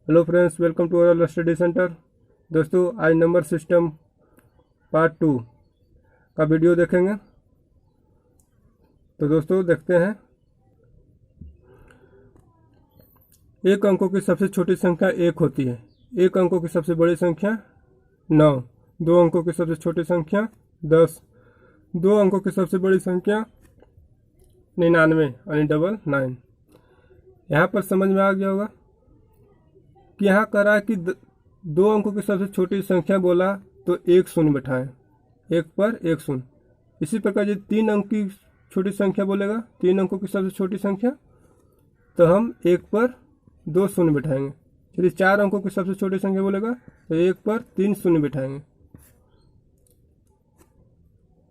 Hello friends, welcome to our study centre. दोस्तों, आज number system part 2 का video देखेंगे। तो दोस्तों देखते हैं। एक अंकों की सबसे छोटी संख्या 1 होती है। एक अंकों की सबसे बड़ी संख्या 9। दो अंकों की सबसे छोटी संख्या 10। दो अंकों की सबसे बड़ी संख्या 99 यानी 99। यहाँ पर समझ में आ गया होगा कि यहाँ कह रहा है कि दो अंकों की सबसे छोटी संख्या बोला तो एक शून्य बैठाएं, एक पर एक शून्य। इसी प्रकार यदि 3 अंक की छोटी संख्या बोलेगा, 3 अंकों की सबसे छोटी संख्या, तो हम एक पर 2 शून्य बैठाएंगे। यदि 4 अंकों की सबसे छोटी संख्या बोलेगा तो एक पर 3 शून्य बैठाएंगे।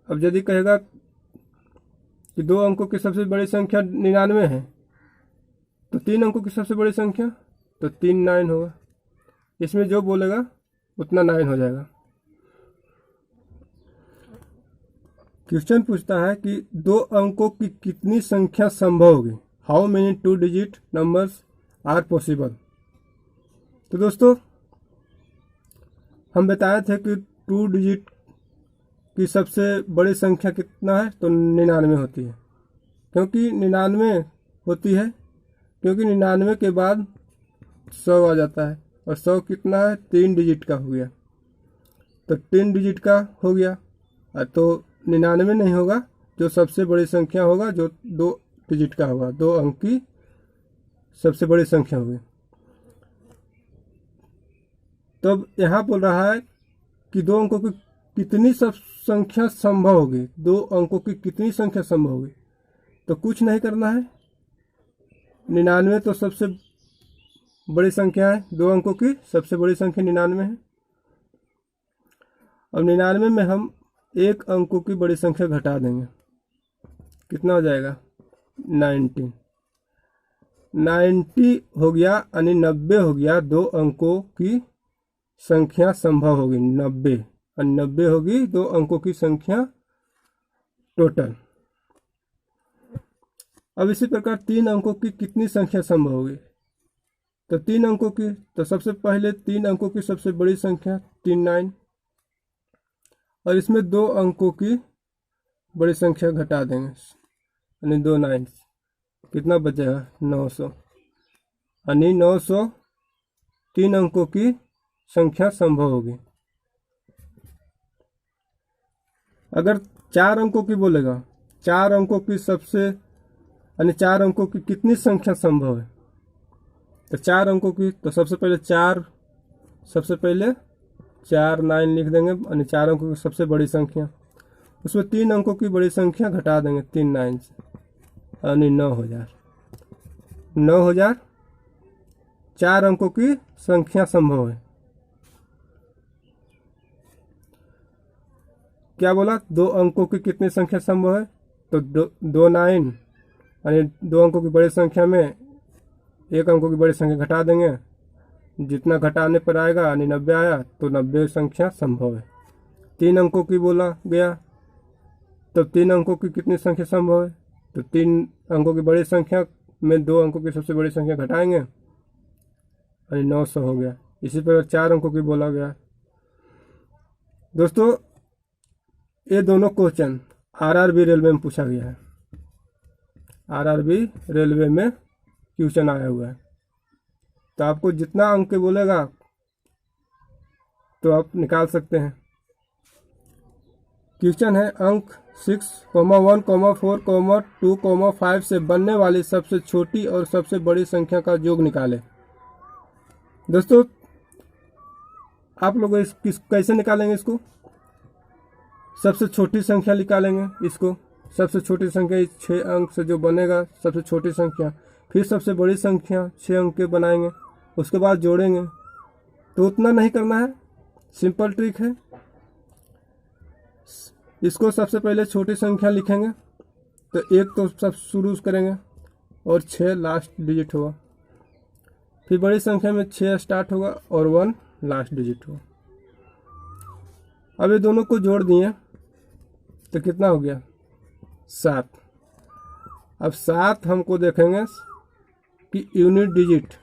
अब यदि कहेगा कि 2 अंकों की सबसे बड़ी संख्या 99 है, तो 3 अंकों की सबसे बड़ी संख्या तो 3 9 होगा। इसमें जो बोलेगा उतना 9 हो जाएगा। क्वेश्चन पूछता है कि 2 अंकों की कितनी संख्या संभव होगी। How many 2 digit numbers are possible. तो दोस्तों, हम बताए थे कि 2 डिजिट की सबसे बड़ी संख्या कितना है, तो 99 होती है। क्योंकि 99 होती है क्योंकि 99 के बाद 100 आ जाता है, और 100 कितना है, 3 डिजिट का हो गया। तो 3 डिजिट का हो गया, तो 99 नहीं होगा। जो सबसे बड़ी संख्या होगा जो 2 डिजिट का होगा, 2 अंक की सबसे बड़ी संख्या होगी। तो अब यहाँ बोल रहा है कि 2 अंकों की कितनी सब संख्या संभव होगी। 2 अंकों की कितनी संख्या संभव होगी, तो कुछ नहीं करना है। 99 तो सबसे बड़ी संख्या है, 2 अंकों की सबसे बड़ी संख्या 99 है। अब 99 में हम 1 अंकों की बड़ी संख्या घटा देंगे। कितना हो जाएगा, 90। 90 हो गया यानी 90 हो गया। 2 अंकों की संख्या संभव होगी 90, और 90 होगी 2 अंकों की संख्या टोटल। अब इसी प्रकार 3 अंकों की कितनी संख्या संभव होगी, तो 3 अंकों की, तो सबसे पहले 3 अंकों की सबसे बड़ी संख्या 3 9, और इसमें 2 अंकों की बड़ी संख्या घटा देंगे यानी 2 9। कितना बचेगा, 900। यानी 900 3 अंकों की संख्या संभव होगी। अगर 4 अंकों की बोलेगा, 4 अंकों की सबसे यानी 4 अंकों की कितनी संख्या संभव है, तो 4 अंकों की, तो सबसे पहले 4 9 लिख देंगे यानी 4 अंकों की सबसे बड़ी संख्या। उसमें 3 अंकों की बड़ी संख्या घटा देंगे 3 9 से, यानी 9000। 9000 4 अंकों की संख्या संभव है। क्या बोला, 2 अंकों की कितनी संख्या संभव है, तो 2 9 यानी 2 अंकों की बड़ी संख्या में 1 अंकों की बड़ी संख्या घटा देंगे। जितना घटाने पर आएगा यानी 90 आया, तो 90 संख्या संभव है। 3 अंकों की बोला गया, तो 3 अंकों की कितनी संख्या संभव है, तो 3 अंकों की बड़ी संख्या में 2 अंकों की सबसे बड़ी संख्या घटाएंगे यानी 900 हो गया। इसी प्रकार 4 अंकों की बोला गया। दोस्तों, ये दोनों क्वेश्चन आरआरबी रेलवे में पूछा गया है। आरआरबी रेलवे में क्वेश्चन आया हुआ है। तो आपको जितना अंक के बोलेगा तो आप निकाल सकते हैं। क्वेश्चन है, अंक 6, 1, 4, 2, 5 से बनने वाली सबसे छोटी और सबसे बड़ी संख्या का योग निकालें। दोस्तों, आप लोग कैसे निकालेंगे इसको, सबसे छोटी संख्या निकालेंगे इसको। सबसे छोटी संख्या 6 अंक से जो बनेगा सबसे छोटी संख्या, फिर सबसे बड़ी संख्या 6 अंक के बनाएंगे, उसके बाद जोड़ेंगे। तो उतना नहीं करना है, सिंपल ट्रिक है। इसको सबसे पहले छोटी संख्या लिखेंगे, तो 1 तो सब शुरू करेंगे और 6 लास्ट डिजिट होगा। फिर बड़ी संख्या में 6 स्टार्ट होगा और 1 लास्ट डिजिट होगा। अब ये दोनों को जोड़ दिए तो कितना हो गया, 7। अब 7 हमको देखेंगे कि यूनिट डिजिट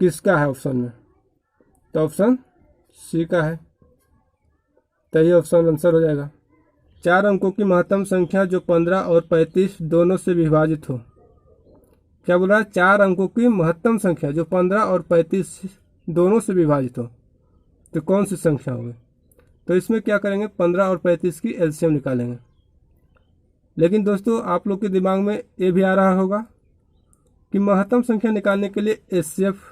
किसका है ऑप्शन में, तो ऑप्शन सी का है, तो ये ऑप्शन आंसर हो जाएगा। 4 अंकों की महत्तम संख्या जो 15 और 35 दोनों से विभाजित हो। क्या बोल रहा है, 4 अंकों की महत्तम संख्या जो 15 और 35 दोनों से विभाजित हो, तो कौन सी संख्या होगी। तो इसमें क्या करेंगे, 15 और 35 की एलसीएम निकालेंगे। लेकिन दोस्तों आप लोग के दिमाग में ये भी आ रहा होगा कि महत्तम संख्या निकालने के लिए एचसीएफ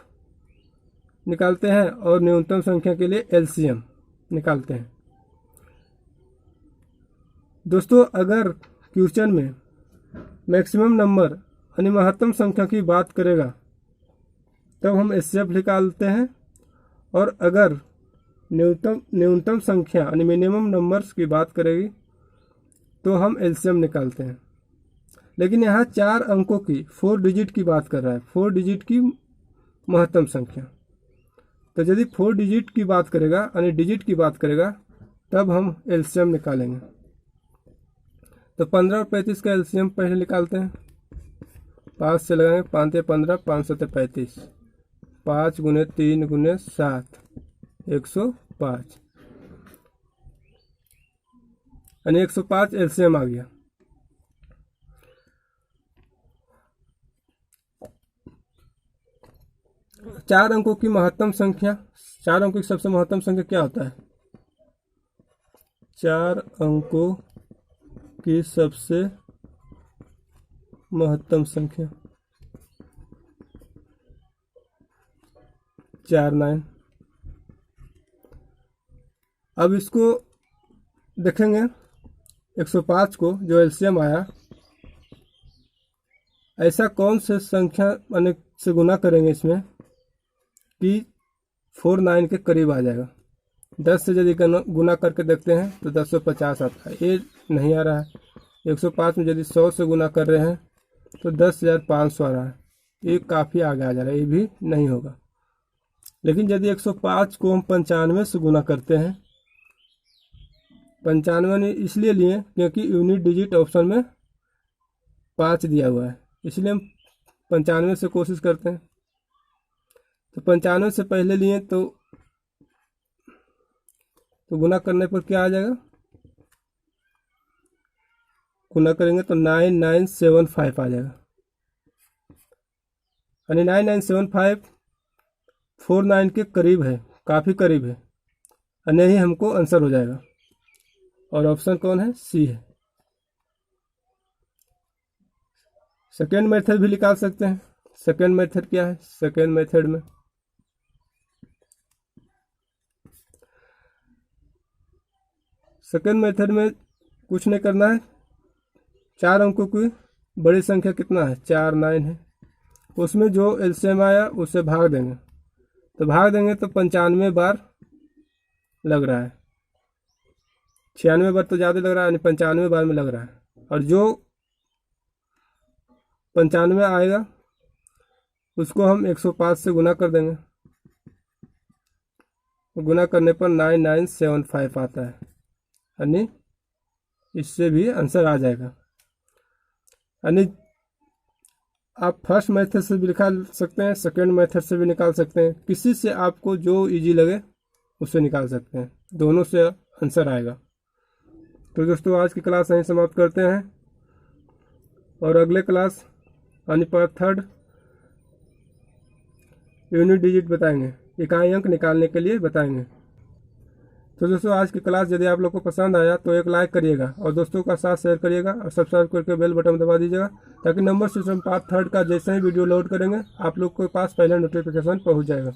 निकालते हैं और न्यूनतम संख्या के लिए एलसीएम निकालते हैं। दोस्तों अगर क्वेश्चन में मैक्सिमम नंबर यानी महत्तम संख्या की बात करेगा तब हम एचसीएफ निकालते हैं, और अगर न्यूनतम संख्या यानी मिनिमम नंबर्स की बात करेगी तो हम एलसीएम निकालते हैं। लेकिन यहाँ 4 अंकों की 4 डिजिट की बात कर रहा है, 4 डिजिट की महत्तम संख्या। तो यदि 4 डिजिट की बात करेगा यानी डिजिट की बात करेगा तब हम एलसीएम निकालेंगे। तो 15 और 35 का एलसीएम पहले निकालते हैं। 5 से लगाएंगे, 5 से 15, 5 से 35, 5 गुने 3 गुने 7, 105 यानी 105 एलसीएम आ गया। चार अंकों की महत्तम संख्या, 4 अंकों की सबसे महत्तम संख्या क्या होता है, 4 अंकों की सबसे महत्तम संख्या 49। अब इसको देखेंगे 105 को जो एलसीएम आया, ऐसा कौन से संख्या माने से गुना करेंगे इसमें कि 49 के करीब आ जाएगा। 10 से यदि गुना करके देखते हैं तो 1050 आता है, ये नहीं आ रहा है। 105 में यदि 100 से गुना कर रहे हैं तो 10,500 आ रहा है, ये काफ़ी आगे आ जा रहा है, ये भी नहीं होगा। लेकिन यदि 105 को हम 95 से गुना करते हैं, 95 इसलिए लिए क्योंकि यूनिट डिजिट ऑप्शन में 5 दिया हुआ है, इसलिए हम 95 से कोशिश करते हैं। तो 95 से पहले लिए तो गुना करने पर क्या आ जाएगा, गुना करेंगे तो 9975 आ जाएगा, यानी 9975 49 के करीब है, काफ़ी करीब है, यानी ही हमको आंसर हो जाएगा। और ऑप्शन कौन है, सी है। सेकेंड मेथड भी निकाल सकते हैं। सेकेंड मेथड क्या है, सेकेंड मेथड में कुछ नहीं करना है। 4 अंकों की बड़ी संख्या कितना है, 4 9 है, उसमें जो एलसीएम आया उसे भाग देंगे। तो भाग देंगे तो 95 बार लग रहा है, 96 बार तो ज़्यादा लग रहा है, यानी 95 बार में लग रहा है। और जो 95 आएगा उसको हम 105 से गुना कर देंगे, तो गुना करने पर 9975 आता है, यानी इससे भी आंसर आ जाएगा। यानी आप फर्स्ट मेथड से भी निकाल सकते हैं, सेकेंड मेथड से भी निकाल सकते हैं, किसी से आपको जो इजी लगे उससे निकाल सकते हैं, दोनों से आंसर आएगा। तो दोस्तों आज की क्लास यहीं समाप्त करते हैं, और अगले क्लास यानी पार्ट 3 यूनिट डिजिट बताएंगे, इकाई अंक निकालने के लिए बताएंगे। तो दोस्तों आज की क्लास यदि आप लोग को पसंद आया तो एक लाइक करिएगा और दोस्तों का साथ शेयर करिएगा और सब्सक्राइब करके बेल बटन दबा दीजिएगा, ताकि नंबर सिस्टम पार्ट 3 का जैसे ही वीडियो लोड करेंगे आप लोग के पास पहले नोटिफिकेशन पहुंच जाएगा।